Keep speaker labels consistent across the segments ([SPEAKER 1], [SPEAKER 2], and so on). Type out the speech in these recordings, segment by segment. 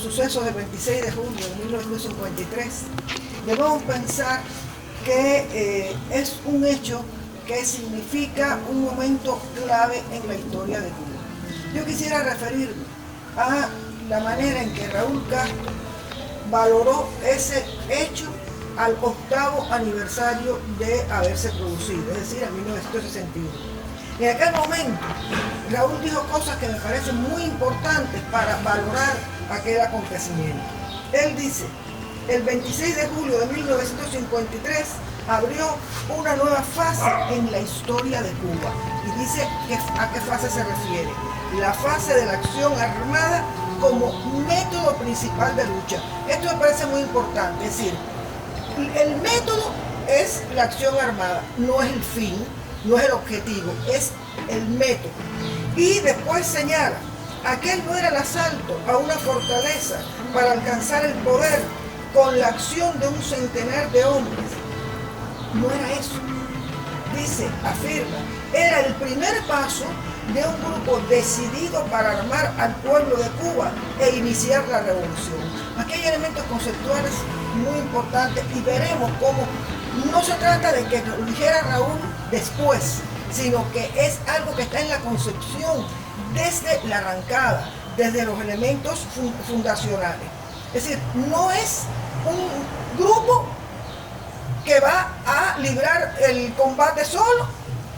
[SPEAKER 1] los sucesos del 26 de julio de 1953, debemos pensar que es un hecho que significa un momento clave en la historia de Cuba. Yo quisiera referirme a la manera en que Raúl Castro valoró ese hecho al 8º aniversario de haberse producido, es decir, en 1961. En aquel momento, Raúl dijo cosas que me parecen muy importantes para valorar aquel acontecimiento. Él dice: el 26 de julio de 1953 abrió una nueva fase en la historia de Cuba. Y dice a qué fase se refiere: la fase de la acción armada como método principal de lucha. Esto me parece muy importante, es decir, el método es la acción armada, no es el fin, no es el objetivo, es el método. Y después señala: aquel no era el asalto a una fortaleza para alcanzar el poder con la acción de un centenar de hombres. No era eso. Dice, afirma, era el primer paso de un grupo decidido para armar al pueblo de Cuba e iniciar la revolución. Aquí hay elementos conceptuales muy importantes y veremos cómo no se trata de que lo dijera Raúl después, sino que es algo que está en la concepción desde la arrancada, desde los elementos fundacionales. Es decir, no es un grupo que va a librar el combate solo,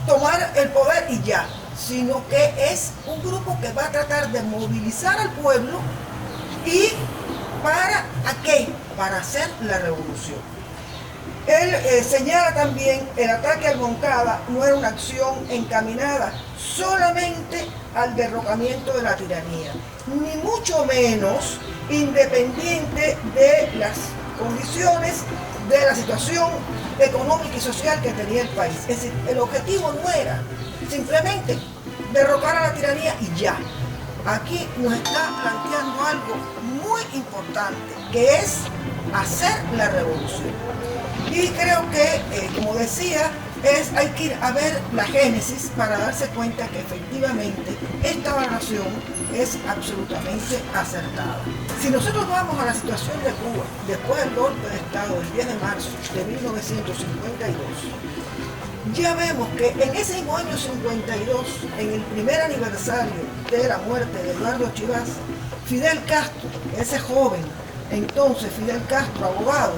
[SPEAKER 1] tomar el poder y ya, sino que es un grupo que va a tratar de movilizar al pueblo. ¿Y para a qué? Para hacer la revolución. Él señala también: el ataque al Moncada no era una acción encaminada solamente al derrocamiento de la tiranía, ni mucho menos independiente de las condiciones de la situación económica y social que tenía el país. Es decir, el objetivo no era simplemente derrocar a la tiranía y ya. Aquí nos está planteando algo muy importante, que es hacer la revolución. Y creo que, como decía, hay que ir a ver la génesis para darse cuenta que efectivamente esta valoración es absolutamente acertada. Si nosotros vamos a la situación de Cuba después del golpe de Estado del 10 de marzo de 1952, ya vemos que en ese mismo año 52, en el primer aniversario de la muerte de Eduardo Chivas, Fidel Castro, ese joven, entonces Fidel Castro, abogado,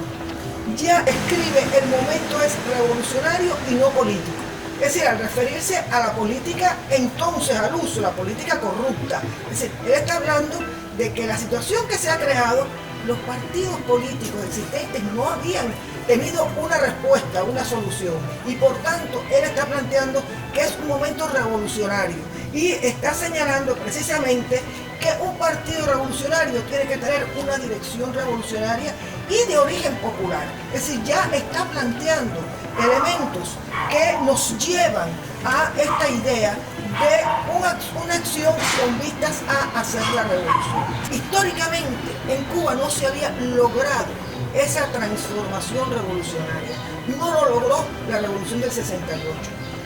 [SPEAKER 1] ya escribe: el momento es revolucionario y no político. Es decir, al referirse a la política entonces al uso, la política corrupta. Es decir, él está hablando de que la situación que se ha creado, los partidos políticos existentes no habían tenido una respuesta, una solución. Y por tanto, él está planteando que es un momento revolucionario. Y está señalando precisamente que un partido revolucionario tiene que tener una dirección revolucionaria y de origen popular. Es decir, ya está planteando elementos que nos llevan a esta idea de una acción con vistas a hacer la revolución. Históricamente, en Cuba no se había logrado esa transformación revolucionaria. No lo logró la revolución del 68.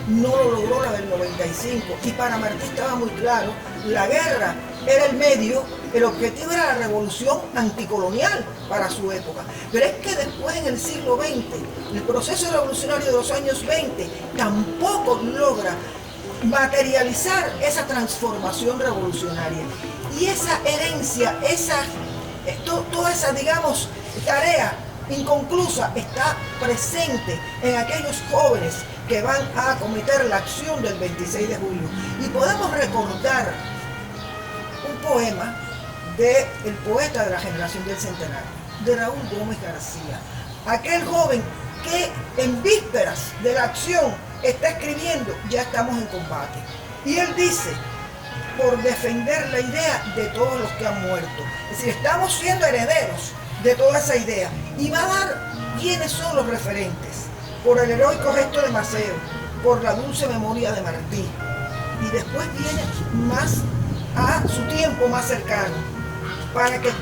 [SPEAKER 1] No lo logró la del 95, y para Martí estaba muy claro: la guerra era el medio, el objetivo era la revolución anticolonial para su época. Pero es que después, en el siglo XX, el proceso revolucionario de los años 20 tampoco logra materializar esa transformación revolucionaria. Y esa herencia, toda esa, digamos, tarea inconclusa está presente en aquellos jóvenes que van a acometer la acción del 26 de julio. Y podemos recordar un poema del poeta de la generación del centenario, de Raúl Gómez García, aquel joven que en vísperas de la acción está escribiendo: ya estamos en combate. Y él dice: por defender la idea de todos los que han muerto. Es decir, estamos siendo herederos de toda esa idea. Y va a dar quiénes son los referentes: por el heroico gesto de Maceo, por la dulce memoria de Martí. Y después viene más a su tiempo más cercano, para que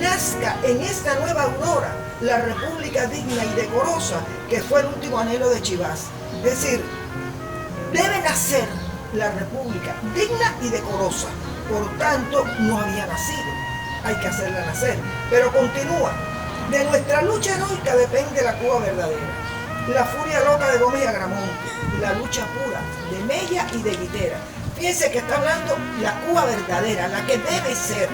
[SPEAKER 1] nazca en esta nueva aurora la república digna y decorosa que fue el último anhelo de Chivas. Es decir, debe nacer la república digna y decorosa. Por tanto, no había nacido. hay que hacerla nacer. Pero continúa. De nuestra lucha heroica depende la Cuba verdadera, la furia loca de Gómez y Agramonte, la lucha pura de Mella y de Guitera. Fíjense que está hablando la Cuba verdadera, la que debe ser.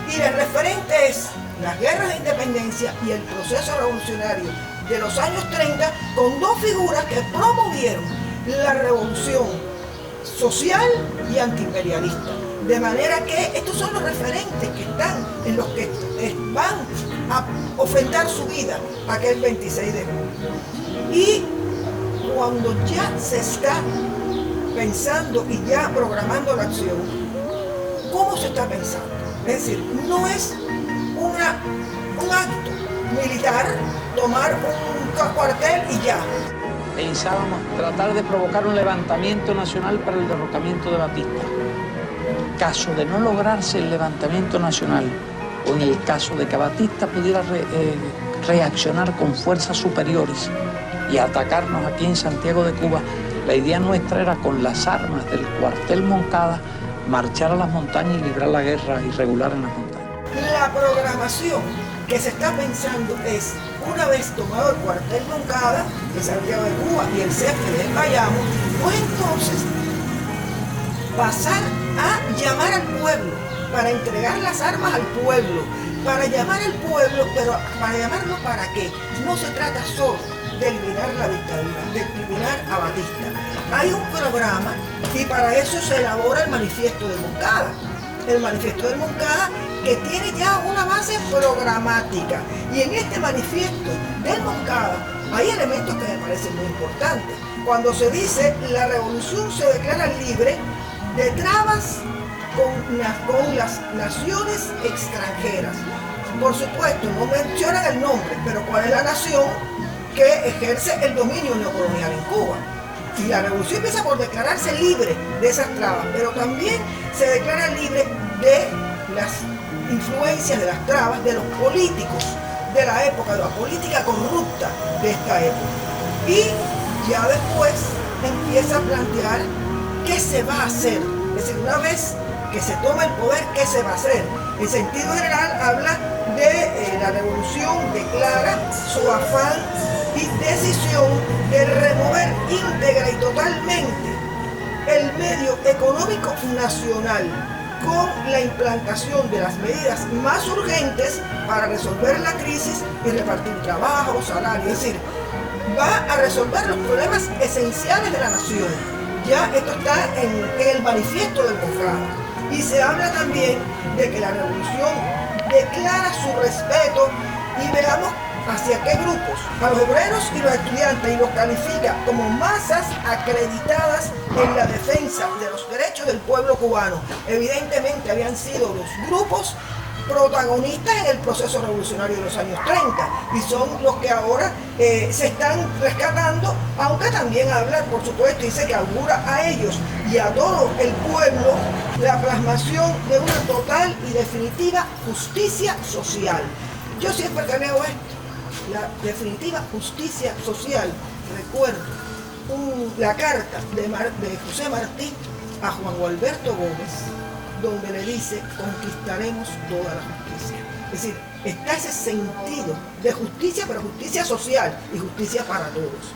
[SPEAKER 1] Y el referente es las guerras de independencia y el proceso revolucionario de los años 30, con dos figuras que promovieron la revolución social y antiimperialista. De manera que estos son los referentes que están, en los que van a ofrendar su vida aquel 26 de junio. Y cuando ya se está pensando y ya programando la acción, ¿cómo se está pensando? Es decir, no es un acto militar, tomar un cuartel y ya.
[SPEAKER 2] Pensábamos tratar de provocar un levantamiento nacional para el derrocamiento de Batista. Caso de no lograrse el levantamiento nacional, o en el caso de que Batista pudiera reaccionar con fuerzas superiores y atacarnos aquí en Santiago de Cuba, la idea nuestra era con las armas del cuartel Moncada marchar a las montañas y librar la guerra irregular en las montañas.
[SPEAKER 1] La programación que se está pensando es, una vez tomado el cuartel Moncada de Santiago de Cuba y el CEFE de Bayamo, pues entonces pasar a llamar al pueblo, para entregar las armas al pueblo, para llamar al pueblo, pero para llamarlo ¿para qué? No se trata solo de eliminar la dictadura, de eliminar a Batista. Hay un programa y para eso se elabora el manifiesto de Moncada. El manifiesto de Moncada que tiene ya una base programática. Y en este manifiesto del Moncada hay elementos que me parecen muy importantes. Cuando se dice la revolución se declara libre de trabas con las naciones extranjeras. Por supuesto, no mencionan el nombre, pero ¿cuál es la nación que ejerce el dominio neocolonial en Cuba? Y la revolución empieza por declararse libre de esas trabas, pero también se declara libre de las influencias de las trabas de los políticos de la época, de la política corrupta de esta época. Y ya después empieza a plantear qué se va a hacer. Es decir, una vez que se toma el poder, ¿qué se va a hacer? En sentido general habla de la revolución, declara su afán y decisión de remover íntegra y totalmente el medio económico nacional con la implantación de las medidas más urgentes para resolver la crisis y repartir trabajo, salario. Es decir, va a resolver los problemas esenciales de la nación. Ya esto está en el manifiesto del Moncada. Y se habla también de que la revolución declara su respeto y veamos hacia qué grupos, a los obreros y los estudiantes, y los califica como masas acreditadas en la defensa de los derechos del pueblo cubano. Evidentemente habían sido los grupos protagonistas en el proceso revolucionario de los años 30 y son los que ahora se están rescatando, aunque también habla, por supuesto, dice que augura a ellos y a todo el pueblo la plasmación de una total y definitiva justicia social. Yo siempre que leo esto, la definitiva justicia social, recuerdo la carta de José Martí a Juan Gualberto Gómez, donde le dice: conquistaremos toda la justicia. Es decir, está ese sentido de justicia, pero justicia social y justicia para todos.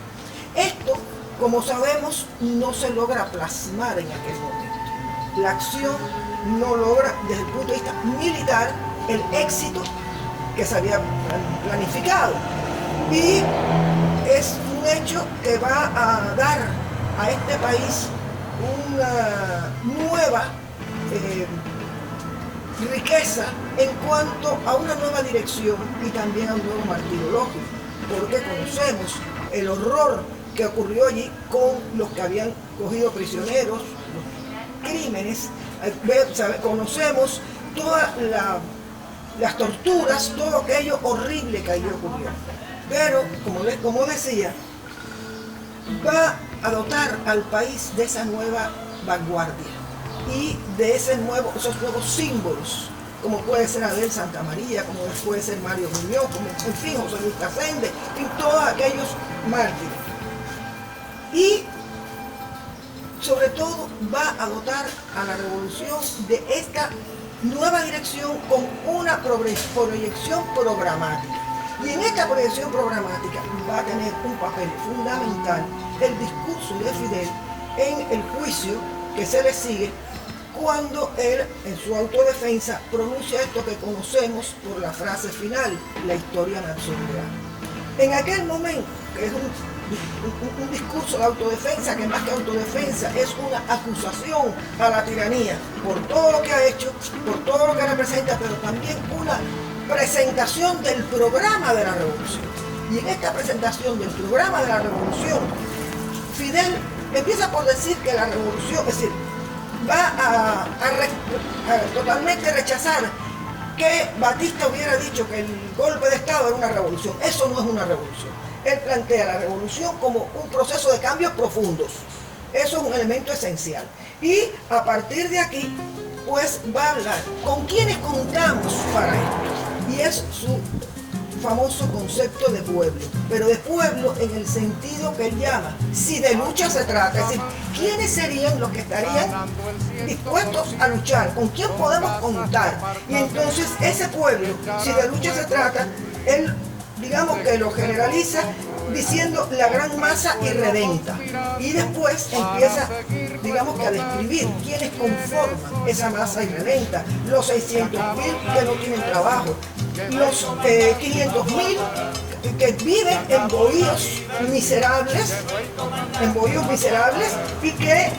[SPEAKER 1] Esto, como sabemos, no se logra plasmar en aquel momento. La acción no logra, desde el punto de vista militar, el éxito que se había planificado. Y es un hecho que va a dar a este país una nueva riqueza en cuanto a una nueva dirección y también a un nuevo martirologio, porque conocemos el horror que ocurrió allí con los que habían cogido prisioneros, los crímenes, conocemos todas las torturas, todo aquello horrible que allí ocurrió. Pero, como decía, va a dotar al país de esa nueva vanguardia y de esos nuevos símbolos, como puede ser Abel Santa María, como puede ser Mario Muñoz, como, en fin, José Luis Casende, en todos aquellos mártires. Y sobre todo va a dotar a la revolución de esta nueva dirección con una proyección programática. Y en esta proyección programática va a tener un papel fundamental el discurso de Fidel en el juicio que se le sigue cuando él, en su autodefensa, pronuncia esto que conocemos por la frase final: la historia me absolverá. En aquel momento, que es un discurso de autodefensa, que más que autodefensa es una acusación a la tiranía por todo lo que ha hecho, por todo lo que representa, pero también una presentación del programa de la revolución. Y en esta presentación del programa de la revolución, Fidel empieza por decir que la revolución, es decir, va a totalmente rechazar que Batista hubiera dicho que el golpe de Estado era una revolución. Eso no es una revolución. Él plantea la revolución como un proceso de cambios profundos. Eso es un elemento esencial. Y a partir de aquí, pues va a hablar con quienes contamos para esto. Y es su famoso concepto de pueblo, pero de pueblo en el sentido que él llama, si de lucha se trata, es decir, ¿quiénes serían los que estarían dispuestos a luchar? ¿Con quién podemos contar? Y entonces ese pueblo, si de lucha se trata, él, digamos que lo generaliza diciendo la gran masa irredenta, y después empieza, digamos que a describir quiénes conforman esa masa irredenta: los 600.000 que no tienen trabajo, los 500.000 que viven en bohíos miserables y que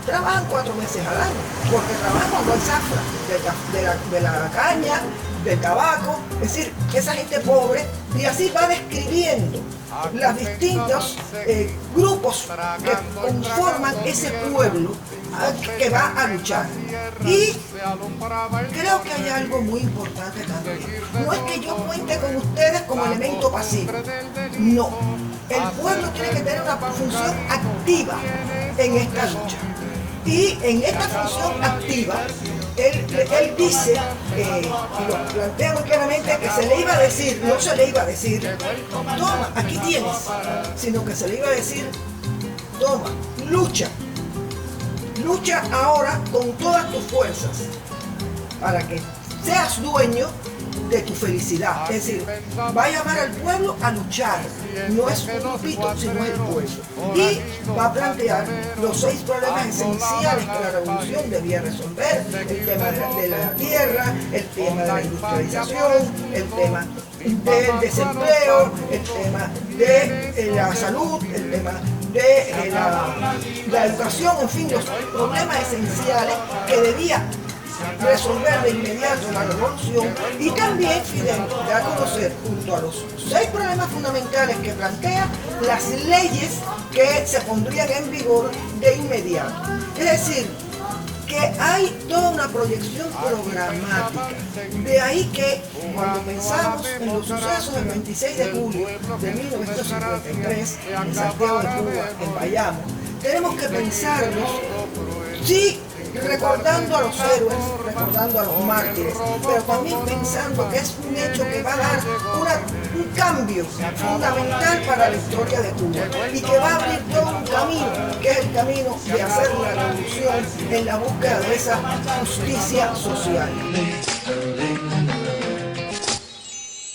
[SPEAKER 1] trabajan 4 meses al año, porque trabajan cuando hay zafra de la caña, del tabaco, es decir, esa gente pobre, y así va describiendo los distintos grupos que conforman ese pueblo que va a luchar. Y creo que hay algo muy importante también. No es que yo cuente con ustedes como elemento pasivo. No. El pueblo tiene que tener una función activa en esta lucha. Y en esta función activa, él dice, y lo plantea muy claramente, que se le iba a decir, no se le iba a decir, toma, aquí tienes, sino que se le iba a decir, toma, lucha ahora con todas tus fuerzas, para que seas dueño de tu felicidad. Es decir, va a llamar al pueblo a luchar, no es un grupito, sino el pueblo. Y va a plantear los 6 problemas esenciales que la revolución debía resolver: el tema de la tierra, el tema de la industrialización, el tema del desempleo, el tema de la salud, el tema de la educación, en fin, los problemas esenciales que debía resolver de inmediato la revolución. Y también Fidel da a conocer, junto a los 6 problemas fundamentales que plantea, las leyes que se pondrían en vigor de inmediato. Es decir, que hay toda una proyección programática. De ahí que cuando pensamos en los sucesos del 26 de julio de 1953 en Santiago de Cuba, en Bayamo, tenemos que pensarlos, sí, recordando a los héroes, recordando a los mártires, pero también pensando que es un hecho que va a dar un cambio fundamental para la historia de Cuba y que va a abrir todo un camino, que es el camino de hacer la revolución en la búsqueda de esa justicia social.